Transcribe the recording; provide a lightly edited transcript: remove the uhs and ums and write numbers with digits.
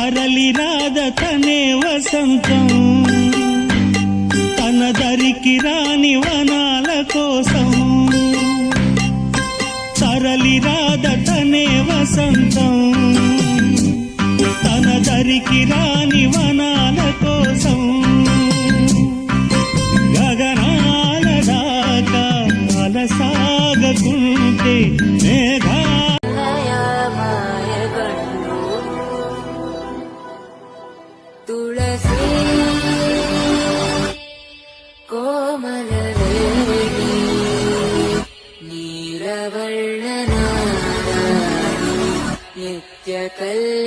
తరలి రాద తనే వసంతం తన దరికి రాని వనాల కోసం తరలి రాద తనే వసంతం తన దరికి రాని వనాల కోసం గగనాల దాకా అలసాగకుంటే మేఘా तुलसी कोमलवेणी नीलवर्णनारायणी नित्यकल्याणी